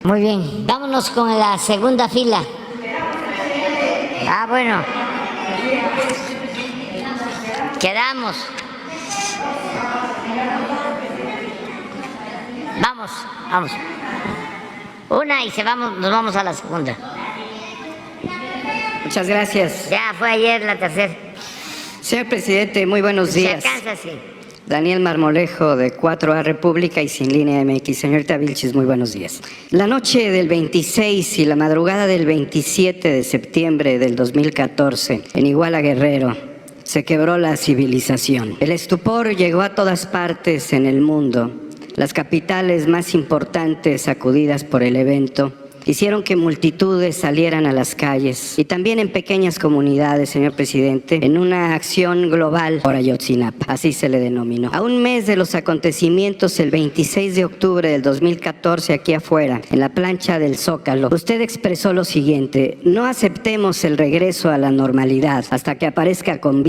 Muy bien, vámonos con la segunda fila. Bueno. Quedamos. Vamos. Una y nos vamos a la segunda. Muchas gracias. Ya fue ayer la tercera. Señor presidente, muy buenos días. Se alcanza, sí. Daniel Marmolejo, de 4A República y Sin Línea MX. Señorita Vilchis, muy buenos días. La noche del 26 y la madrugada del 27 de septiembre del 2014, en Iguala, Guerrero, se quebró la civilización. El estupor llegó a todas partes en el mundo. Las capitales más importantes sacudidas por el evento hicieron que multitudes salieran a las calles y también en pequeñas comunidades, señor presidente, en una acción global por Ayotzinapa, así se le denominó. A un mes de los acontecimientos, el 26 de octubre del 2014, aquí afuera, en la plancha del Zócalo, usted expresó lo siguiente: no aceptemos el regreso a la normalidad hasta que aparezcan con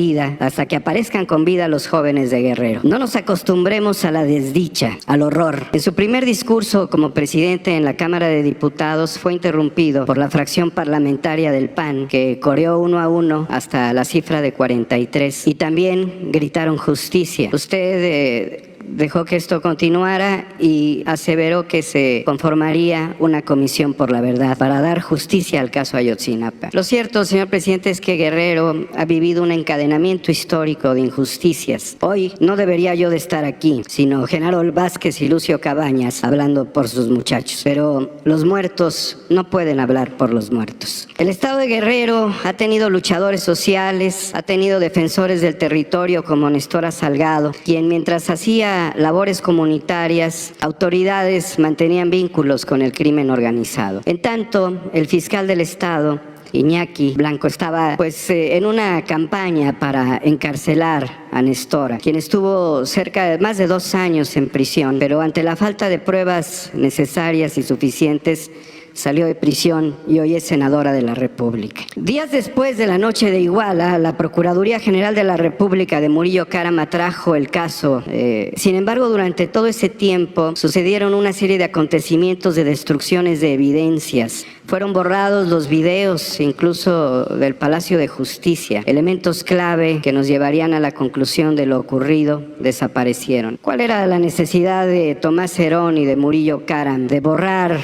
vida los jóvenes de Guerrero. No nos acostumbremos a la desdicha, al horror. En su primer discurso como presidente en la Cámara de Diputados, fue interrumpido por la fracción parlamentaria del PAN, que corrió 1 a 1 hasta la cifra de 43, y también gritaron justicia. Usted dejó que esto continuara y aseveró que se conformaría una comisión por la verdad para dar justicia al caso Ayotzinapa. Lo cierto, señor presidente, es que Guerrero ha vivido un encadenamiento histórico de injusticias. Hoy no debería yo de estar aquí, sino Genaro Vázquez y Lucio Cabañas hablando por sus muchachos. Pero los muertos no pueden hablar por los muertos. El estado de Guerrero ha tenido luchadores sociales, ha tenido defensores del territorio como Nestora Salgado, quien mientras hacía labores comunitarias, autoridades mantenían vínculos con el crimen organizado. En tanto, el fiscal del estado, Iñaki Blanco, estaba en una campaña para encarcelar a Nestora, quien estuvo cerca de más de 2 años en prisión, pero ante la falta de pruebas necesarias y suficientes, salió de prisión y hoy es senadora de la República. Días después de la noche de Iguala, la Procuraduría General de la República de Murillo Karam atrajo el caso. Sin embargo, durante todo ese tiempo sucedieron una serie de acontecimientos de destrucciones de evidencias. Fueron borrados los videos, incluso del Palacio de Justicia. Elementos clave que nos llevarían a la conclusión de lo ocurrido desaparecieron. ¿Cuál era la necesidad de Tomás Herón y de Murillo Karam de borrar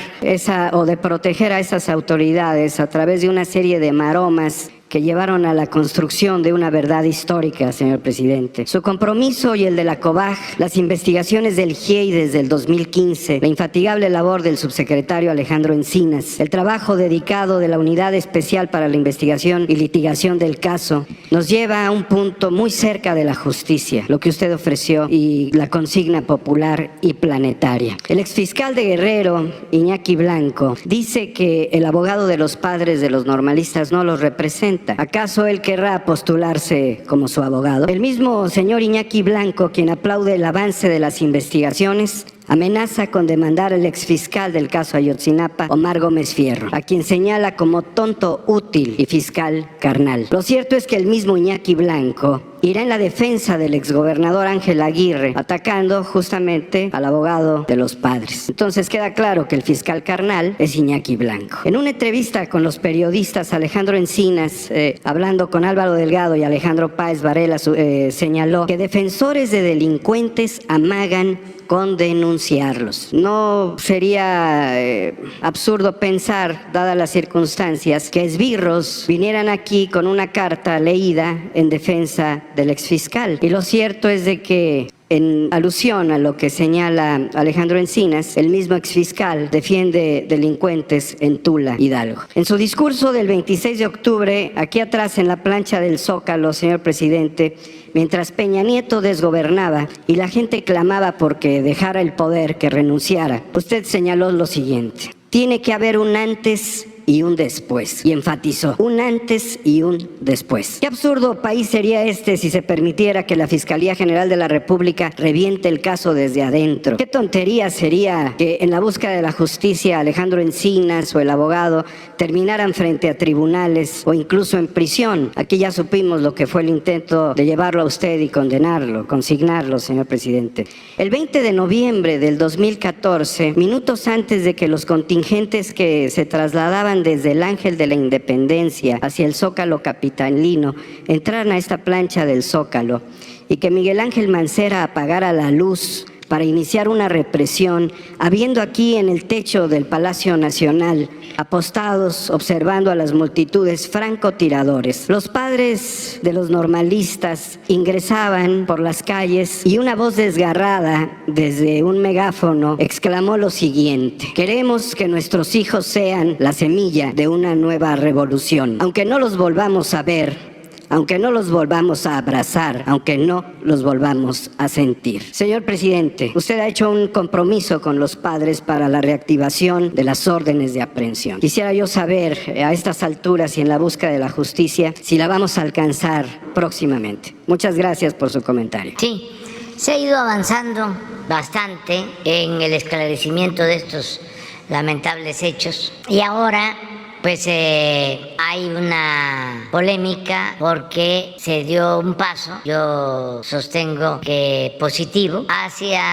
o de proteger a esas autoridades a través de una serie de maromas que llevaron a la construcción de una verdad histórica, señor presidente? Su compromiso y el de la COBAG, las investigaciones del GIEI desde el 2015, la infatigable labor del subsecretario Alejandro Encinas, el trabajo dedicado de la Unidad Especial para la Investigación y Litigación del caso, nos lleva a un punto muy cerca de la justicia, lo que usted ofreció y la consigna popular y planetaria. El exfiscal de Guerrero, Iñaki Blanco, dice que el abogado de los padres de los normalistas no los representa. ¿Acaso él querrá postularse como su abogado? El mismo señor Iñaki Blanco, quien aplaude el avance de las investigaciones, amenaza con demandar al exfiscal del caso Ayotzinapa, Omar Gómez Fierro, a quien señala como tonto útil y fiscal carnal. Lo cierto es que el mismo Iñaki Blanco irá en la defensa del exgobernador Ángel Aguirre, atacando justamente al abogado de los padres. Entonces queda claro que el fiscal carnal es Iñaki Blanco. En una entrevista con los periodistas, Alejandro Encinas, hablando con Álvaro Delgado y Alejandro Páez Varela, señaló que defensores de delincuentes amagan con denunciarlos. No sería absurdo pensar, dadas las circunstancias, que esbirros vinieran aquí con una carta leída en defensa del exfiscal. Y lo cierto es de que, en alusión a lo que señala Alejandro Encinas, el mismo exfiscal defiende delincuentes en Tula, Hidalgo. En su discurso del 26 de octubre, aquí atrás en la plancha del Zócalo, señor presidente, mientras Peña Nieto desgobernaba y la gente clamaba porque dejara el poder, que renunciara, usted señaló lo siguiente: tiene que haber un antes y un después. Y enfatizó, un antes y un después. Qué absurdo país sería este si se permitiera que la Fiscalía General de la República reviente el caso desde adentro. Qué tontería sería que en la búsqueda de la justicia Alejandro Encinas o el abogado terminaran frente a tribunales o incluso en prisión. Aquí ya supimos lo que fue el intento de llevarlo a usted y condenarlo, consignarlo, señor presidente. El 20 de noviembre del 2014, minutos antes de que los contingentes que se trasladaban desde el Ángel de la Independencia hacia el Zócalo capitalino entraran a esta plancha del Zócalo y que Miguel Ángel Mancera apagara la luz para iniciar una represión, habiendo aquí en el techo del Palacio Nacional, apostados, observando a las multitudes francotiradores. Los padres de los normalistas ingresaban por las calles y una voz desgarrada desde un megáfono exclamó lo siguiente: queremos que nuestros hijos sean la semilla de una nueva revolución, aunque no los volvamos a ver, aunque no los volvamos a abrazar, aunque no los volvamos a sentir. Señor presidente, usted ha hecho un compromiso con los padres para la reactivación de las órdenes de aprehensión. Quisiera yo saber, a estas alturas y en la búsqueda de la justicia, si la vamos a alcanzar próximamente. Muchas gracias por su comentario. Sí, se ha ido avanzando bastante en el esclarecimiento de estos lamentables hechos y ahora pues hay una polémica porque se dio un paso, yo sostengo que positivo, hacia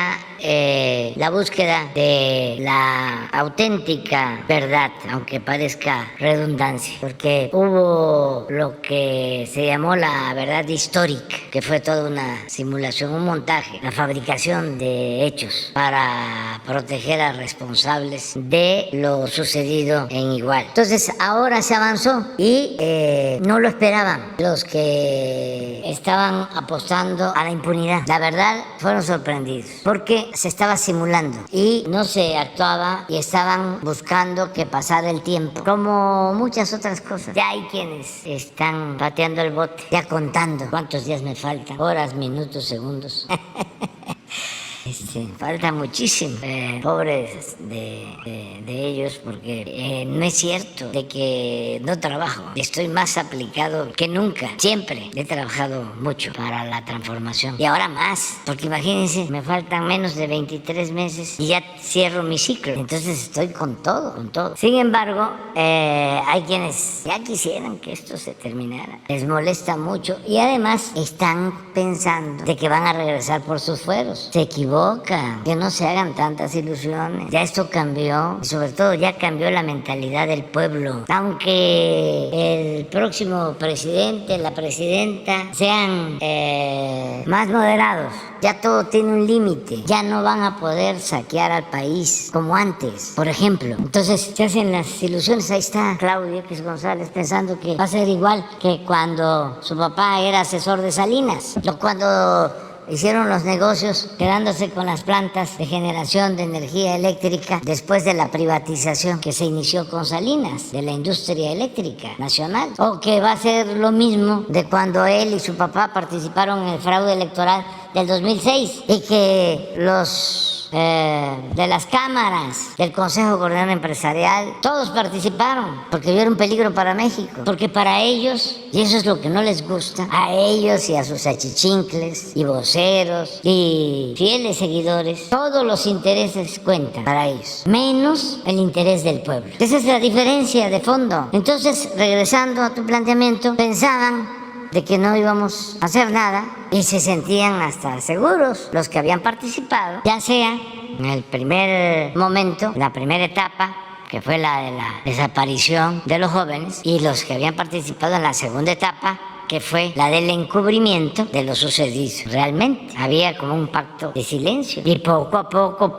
la búsqueda de la auténtica verdad, aunque parezca redundancia, porque hubo lo que se llamó la verdad histórica, que fue toda una simulación, un montaje, la fabricación de hechos para proteger a responsables de lo sucedido en Iguala. Entonces, ahora se avanzó y no lo esperaban los que estaban apostando a la impunidad. La verdad, fueron sorprendidos porque se estaba simulando y no se actuaba y estaban buscando que pasara el tiempo, como muchas otras cosas. Ya hay quienes están pateando el bote, ya contando cuántos días me faltan, horas, minutos, segundos. Falta muchísimo, pobres de ellos, porque no es cierto de que no trabajo. Estoy más aplicado que nunca. Siempre he trabajado mucho para la transformación y ahora más, porque imagínense, me faltan menos de 23 meses y ya cierro mi ciclo. Entonces estoy con todo, con todo. Sin embargo, hay quienes ya quisieran que esto se terminara. Les molesta mucho y además están pensando de que van a regresar por sus fueros. Se equivocan, que no se hagan tantas ilusiones. Ya esto cambió y sobre todo ya cambió la mentalidad del pueblo. Aunque el próximo presidente, la presidenta sean más moderados, ya todo tiene un límite. Ya no van a poder saquear al país como antes, por ejemplo. Entonces se hacen las ilusiones. Ahí está Claudio X González pensando que va a ser igual que cuando su papá era asesor de Salinas, o cuando hicieron los negocios quedándose con las plantas de generación de energía eléctrica después de la privatización que se inició con Salinas, de la industria eléctrica nacional. O que va a ser lo mismo de cuando él y su papá participaron en el fraude electoral del 2006 y que los de las cámaras del Consejo Coordinador Empresarial, todos participaron porque vieron peligro para México, porque para ellos, y eso es lo que no les gusta, a ellos y a sus achichincles y voceros y fieles seguidores, todos los intereses cuentan para ellos, menos el interés del pueblo. Esa es la diferencia de fondo. Entonces, regresando a tu planteamiento, pensaban de que no íbamos a hacer nada y se sentían hasta seguros los que habían participado, ya sea en el primer momento, la primera etapa, que fue la de la desaparición de los jóvenes, y los que habían participado en la segunda etapa, que fue la del encubrimiento de lo sucedido. Realmente había como un pacto de silencio y poco a poco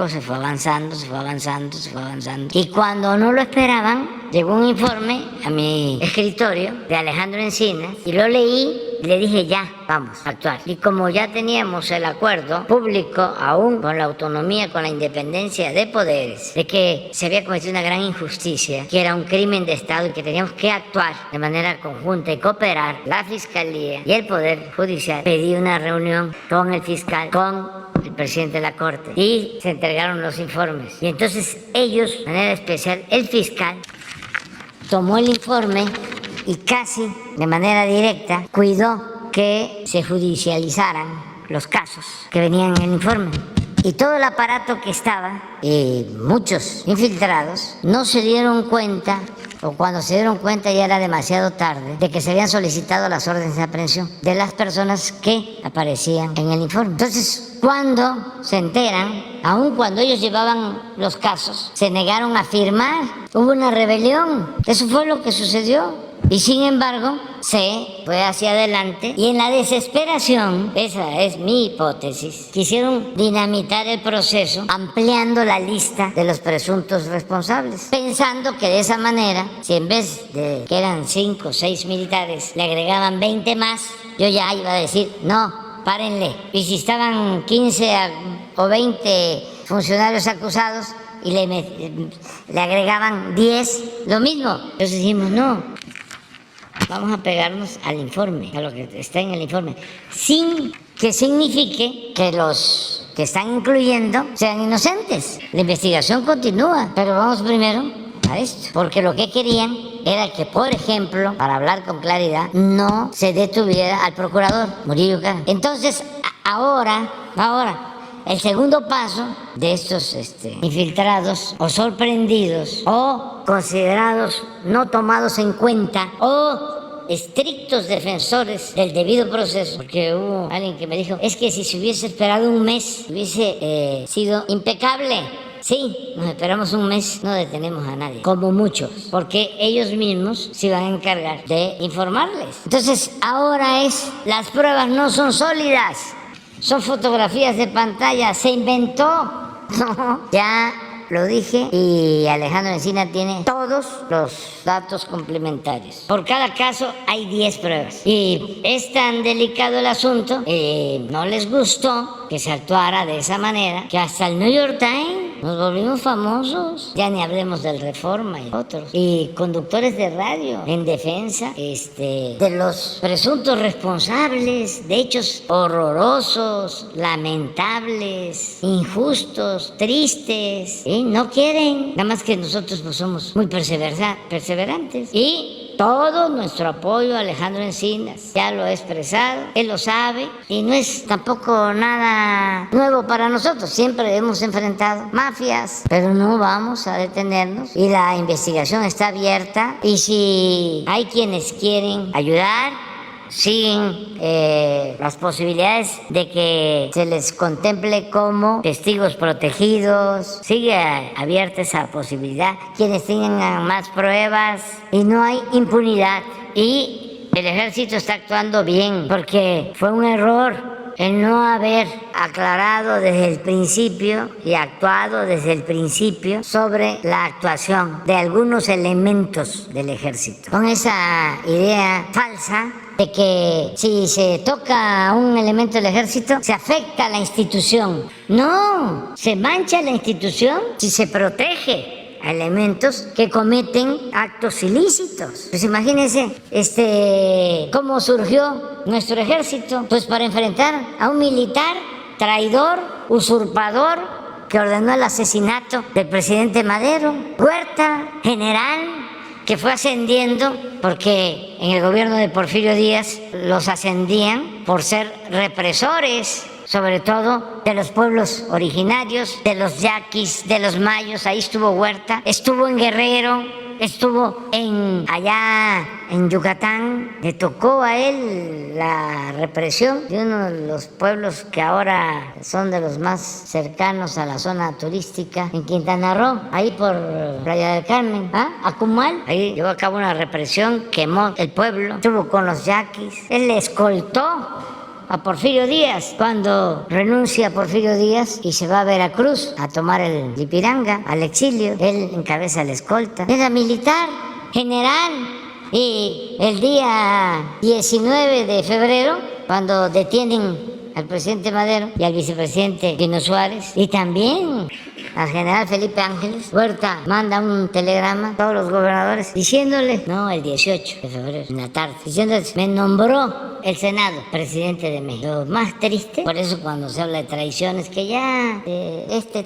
se fue avanzando, se fue avanzando, se fue avanzando. Y cuando no lo esperaban, llegó un informe a mi escritorio de Alejandro Encinas y lo leí le dije ya, vamos a actuar. Y como ya teníamos el acuerdo público, aún con la autonomía, con la independencia de poderes, de que se había cometido una gran injusticia, que era un crimen de Estado y que teníamos que actuar de manera conjunta y cooperar, la Fiscalía y el Poder Judicial, pedí una reunión con el fiscal, con el presidente de la Corte, y se entregaron los informes. Y entonces ellos, de manera especial el fiscal, tomó el informe y casi de manera directa cuidó que se judicializaran los casos que venían en el informe. Y todo el aparato que estaba, y muchos infiltrados, no se dieron cuenta, o cuando se dieron cuenta ya era demasiado tarde, de que se habían solicitado las órdenes de aprehensión de las personas que aparecían en el informe. Entonces, cuando se enteran, aun cuando ellos llevaban los casos, se negaron a firmar, hubo una rebelión. Eso fue lo que sucedió. Y sin embargo, se fue hacia adelante y en la desesperación, esa es mi hipótesis, quisieron dinamitar el proceso ampliando la lista de los presuntos responsables, pensando que de esa manera, si en vez de que eran 5 o 6 militares, le agregaban 20 más, yo ya iba a decir, no, párenle. Y si estaban 15 o 20 funcionarios acusados y le agregaban 10, lo mismo. Entonces dijimos, no. Vamos a pegarnos al informe, a lo que está en el informe, sin que signifique que los que están incluyendo sean inocentes. La investigación continúa, pero vamos primero a esto, porque lo que querían era que, por ejemplo, para hablar con claridad, no se detuviera al procurador Murillo Karam. Entonces, ahora, el segundo paso de estos infiltrados o sorprendidos o considerados no tomados en cuenta o estrictos defensores del debido proceso, porque hubo alguien que me dijo, es que si se hubiese esperado un mes hubiese sido impecable. Sí, nos esperamos un mes, no detenemos a nadie, como muchos, porque ellos mismos se iban a encargar de informarles. Entonces, ahora las pruebas no son sólidas, son fotografías de pantalla, se inventó. Ya lo dije y Alejandro Encina tiene todos los datos complementarios. Por cada caso hay 10 pruebas. Y es tan delicado el asunto, no les gustó que se actuara de esa manera, que hasta el New York Times nos volvimos famosos. Ya ni hablemos del Reforma y otros. Y conductores de radio en defensa de los presuntos responsables de hechos horrorosos, lamentables, injustos, tristes. No quieren, nada más que nosotros pues somos muy perseverantes. Y todo nuestro apoyo a Alejandro Encinas, ya lo he expresado, él lo sabe y no es tampoco nada nuevo para nosotros. Siempre hemos enfrentado mafias, pero no vamos a detenernos y la investigación está abierta. Y si hay quienes quieren ayudar, sin las posibilidades de que se les contemple como testigos protegidos, sigue abierta esa posibilidad. Quienes tengan más pruebas y no hay impunidad. Y el ejército está actuando bien, porque fue un error el no haber aclarado desde el principio y actuado desde el principio sobre la actuación de algunos elementos del ejército, con esa idea falsa de que si se toca a un elemento del ejército se afecta a la institución. No, se mancha la institución si se protege a elementos que cometen actos ilícitos. Pues imagínense cómo surgió nuestro ejército, pues para enfrentar a un militar traidor, usurpador, que ordenó el asesinato del presidente Madero, Huerta, general, que fue ascendiendo, porque en el gobierno de Porfirio Díaz los ascendían por ser represores, sobre todo de los pueblos originarios, de los yaquis, de los mayos. Ahí estuvo Huerta, estuvo en Guerrero, estuvo allá en Yucatán. Le tocó a él la represión de uno de los pueblos que ahora son de los más cercanos a la zona turística, en Quintana Roo, ahí por Playa del Carmen, Acumal. Ahí llevó a cabo una represión, quemó el pueblo, estuvo con los yaquis. Él le escoltó a Porfirio Díaz. Cuando renuncia Porfirio Díaz y se va a Veracruz a tomar el Ipiranga, al exilio, él encabeza la escolta. Era militar, general, Y el día 19 de febrero, cuando detienen al presidente Madero y al vicepresidente Pino Suárez, y también al general Felipe Ángeles, Huerta manda un telegrama a todos los gobernadores diciéndole, no, el 18 de febrero, en la tarde, diciéndoles, me nombró el Senado presidente de México. Lo más triste, por eso cuando se habla de traiciones, que ya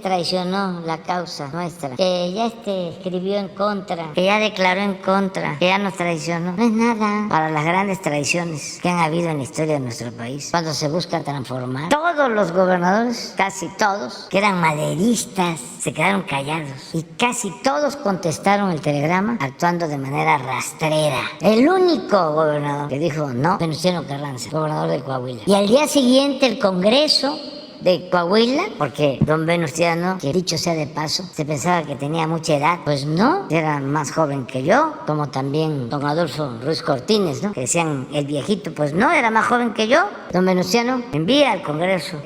traicionó la causa nuestra, que ya escribió en contra, que ya declaró en contra, que ya nos traicionó. No es nada para las grandes traiciones que han habido en la historia de nuestro país. Cuando se busca transformar, todos los gobernadores, casi todos, que eran maderistas, se quedaron callados y casi todos contestaron el telegrama actuando de manera rastrera. El único gobernador que dijo no, Venustiano Carranza, gobernador de Coahuila. Y al día siguiente el Congreso de Coahuila, porque don Venustiano, que dicho sea de paso, se pensaba que tenía mucha edad, pues no, era más joven que yo, como también don Adolfo Ruiz Cortines, ¿no? Que decían el viejito, pues no, era más joven que yo. Don Venustiano envía al Congreso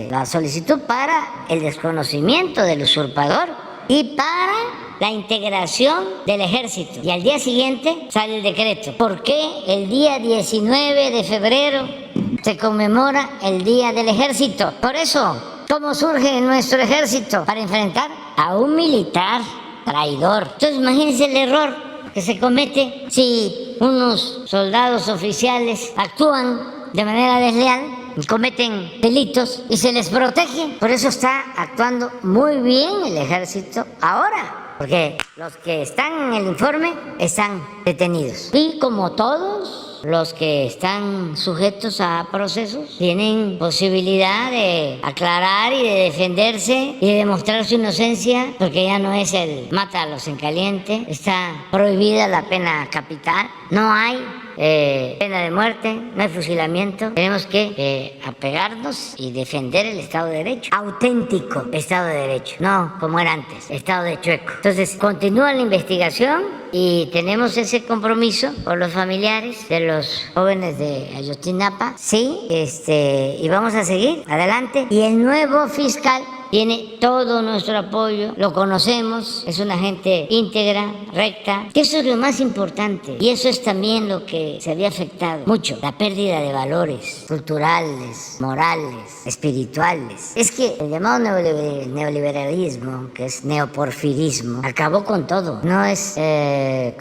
la solicitud para el desconocimiento del usurpador y para la integración del ejército. Y al día siguiente sale el decreto. ¿Por qué el día 19 de febrero se conmemora el Día del Ejército? Por eso, ¿cómo surge nuestro ejército? Para enfrentar a un militar traidor. Entonces, imagínense el error que se comete si unos soldados oficiales actúan de manera desleal, cometen delitos y se les protege. Por eso está actuando muy bien el ejército ahora, porque los que están en el informe están detenidos. Y como todos los que están sujetos a procesos tienen posibilidad de aclarar y de defenderse y de demostrar su inocencia, porque ya no es el mátalos en caliente, está prohibida la pena capital, no hay pena de muerte, no hay fusilamiento. Tenemos que apegarnos y defender el Estado de Derecho, auténtico Estado de Derecho, no como era antes, Estado de chueco. Entonces continúa la investigación y tenemos ese compromiso por los familiares de los jóvenes de Ayotzinapa, sí, y vamos a seguir adelante. Y el nuevo fiscal tiene todo nuestro apoyo, lo conocemos, es una gente íntegra, recta, que eso es lo más importante. Y eso es también lo que se había afectado mucho, la pérdida de valores culturales, morales, espirituales. Es que el llamado neoliberalismo, que es neoporfirismo, acabó con todo. No es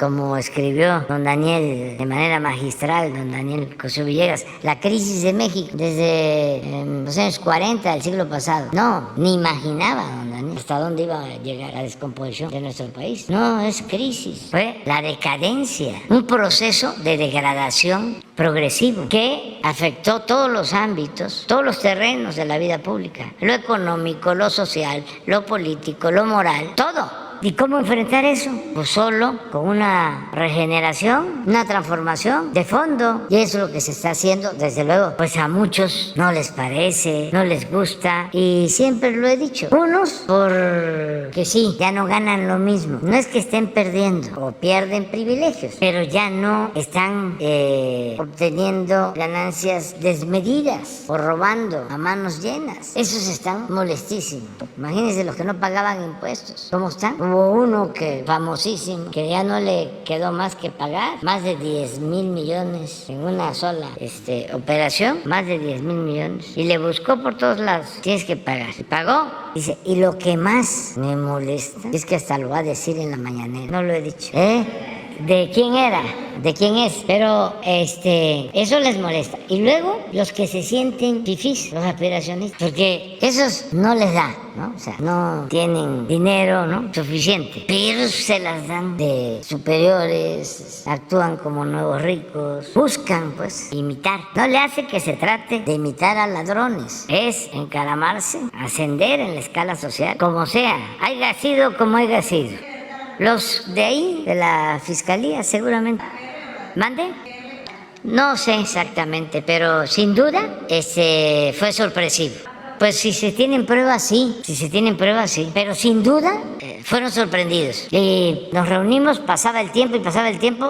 como escribió don Daniel de manera magistral, don Daniel Cosío Villegas, la crisis de México desde los años 40 del siglo pasado. No, ni imaginaba don Daniel hasta dónde iba a llegar la descomposición de nuestro país. No es crisis, fue la decadencia, un proceso de degradación progresivo que afectó todos los ámbitos, todos los terrenos de la vida pública, lo económico, lo social, lo político, lo moral, todo. ¿Y cómo enfrentar eso? Pues solo con una regeneración, una transformación de fondo. Y eso es lo que se está haciendo, desde luego. Pues a muchos no les parece, no les gusta. Y siempre lo he dicho. Unos porque sí, ya no ganan lo mismo. No es que estén perdiendo o pierden privilegios, pero ya no están obteniendo ganancias desmedidas o robando a manos llenas. Esos están molestísimos. Imagínense los que no pagaban impuestos. ¿Cómo están? Hubo uno que famosísimo, que ya no le quedó más que pagar, más de 10,000 millones en una sola operación, más de 10,000 millones, y le buscó por todos lados, tienes que pagar, y pagó. Dice, y lo que más me molesta, es que hasta lo va a decir en la mañanera, no lo he dicho, ¿de quién era? ¿De quién es? Pero eso les molesta. Y luego los que se sienten fifís, los aspiracionistas, porque esos no les da, ¿no? O sea, no tienen dinero, ¿no? Suficiente, pero se las dan de superiores, actúan como nuevos ricos, buscan, pues, imitar. No le hace que se trate de imitar a ladrones, es encaramarse, ascender en la escala social, como sea, haya sido como haya sido. Los de ahí, de la fiscalía, seguramente. ¿Mande? No sé exactamente, pero sin duda fue sorpresivo. Pues si se tienen pruebas, sí. Si se tienen pruebas, sí. Pero sin duda fueron sorprendidos. Y nos reunimos, pasaba el tiempo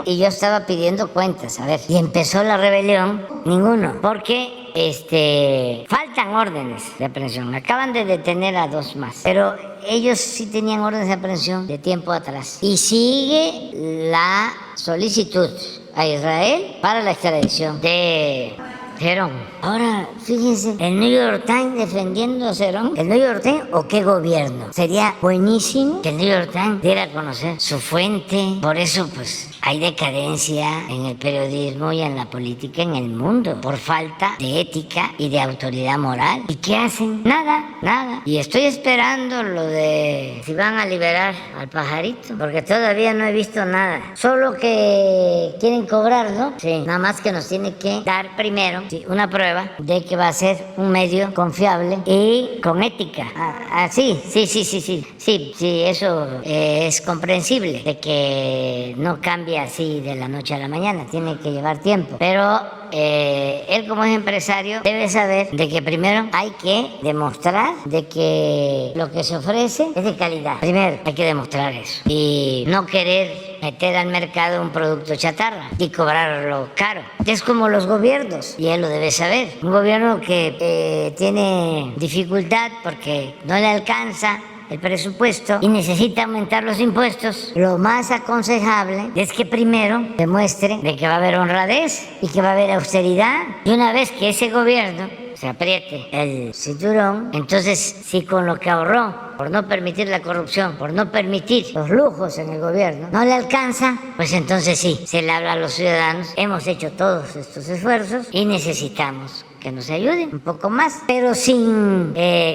y yo estaba pidiendo cuentas. A ver, y empezó la rebelión. Ninguno. Porque faltan órdenes de aprehensión. Acaban de detener a 2 más. Pero ellos sí tenían órdenes de aprehensión de tiempo atrás. Y sigue la solicitud a Israel para la extradición de Cerón. Ahora, fíjense, el New York Times defendiendo a Cerón. ¿El New York Times o qué gobierno? Sería buenísimo que el New York Times diera a conocer su fuente. Por eso, pues, hay decadencia en el periodismo y en la política en el mundo por falta de ética y de autoridad moral. ¿Y qué hacen? Nada. Y estoy esperando lo de si van a liberar al pajarito, porque todavía no he visto nada. Solo que quieren cobrarlo. Sí, nada más que nos tiene que dar primero una prueba de que va a ser un medio confiable y con ética. Sí, eso es comprensible, de que no cambie así de la noche a la mañana, tiene que llevar tiempo. Pero él como es empresario debe saber de que primero hay que demostrar de que lo que se ofrece es de calidad. Primero hay que demostrar eso y no querer meter al mercado un producto chatarra y cobrarlo caro. Es como los gobiernos, y él lo debe saber. Un gobierno que tiene dificultad porque no le alcanza el presupuesto y necesita aumentar los impuestos, lo más aconsejable es que primero demuestre de que va a haber honradez y que va a haber austeridad. Y una vez que ese gobierno se apriete el cinturón, entonces si con lo que ahorró por no permitir la corrupción, por no permitir los lujos en el gobierno, no le alcanza, pues entonces sí, se le habla a los ciudadanos. Hemos hecho todos estos esfuerzos y necesitamos que nos ayuden un poco más, pero sin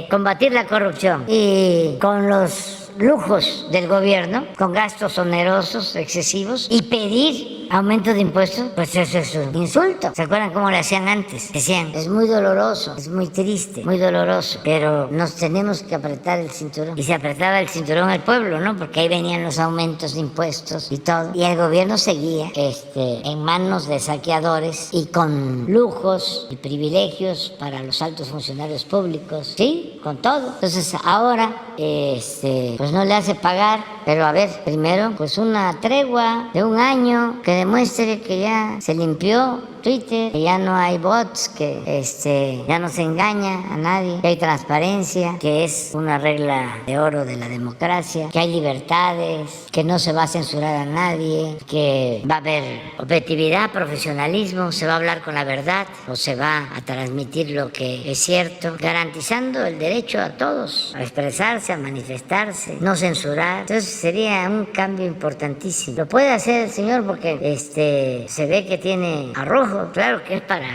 combatir la corrupción y con los lujos del gobierno, con gastos onerosos, excesivos, y pedir aumento de impuestos, pues eso es un insulto. ¿Se acuerdan cómo le hacían antes? Decían, es muy doloroso, es muy triste, muy doloroso, pero nos tenemos que apretar el cinturón. Y se apretaba el cinturón al pueblo, ¿no? Porque ahí venían los aumentos de impuestos y todo. Y el gobierno seguía en manos de saqueadores y con lujos y privilegios para los altos funcionarios públicos, ¿sí? Con todo. Entonces ahora, pues no le hace pagar, pero a ver, primero, pues una tregua de 1 año que demuestre que ya se limpió Twitter, que ya no hay bots, que ya no se engaña a nadie, que hay transparencia, que es una regla de oro de la democracia, que hay libertades, que no se va a censurar a nadie, que va a haber objetividad, profesionalismo, se va a hablar con la verdad o se va a transmitir lo que es cierto, garantizando el derecho a todos a expresarse, a manifestarse, no censurar. Entonces sería un cambio importantísimo. Lo puede hacer el señor porque se ve que tiene arrojo. Claro que es para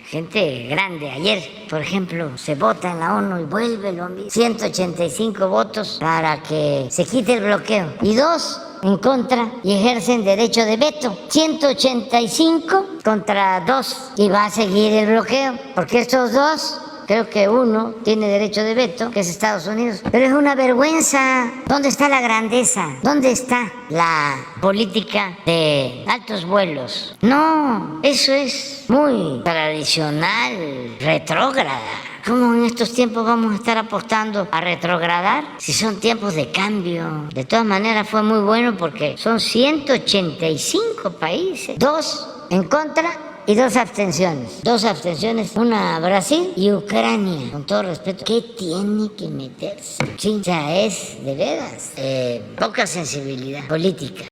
gente grande. Ayer, por ejemplo, se vota en la ONU y vuelve lo mismo. 185 votos para que se quite el bloqueo y 2 en contra y ejercen derecho de veto. 185 contra 2 y va a seguir el bloqueo porque estos 2, creo que uno tiene derecho de veto, que es Estados Unidos. Pero es una vergüenza. ¿Dónde está la grandeza? ¿Dónde está la política de altos vuelos? No, eso es muy tradicional, retrógrada. ¿Cómo en estos tiempos vamos a estar apostando a retrogradar? Si son tiempos de cambio. De todas maneras fue muy bueno porque son 185 países. 2 en contra y 2 abstenciones. 2 abstenciones, una Brasil y Ucrania. Con todo respeto, ¿qué tiene que meterse? Sí, o sea, es de veras poca sensibilidad política.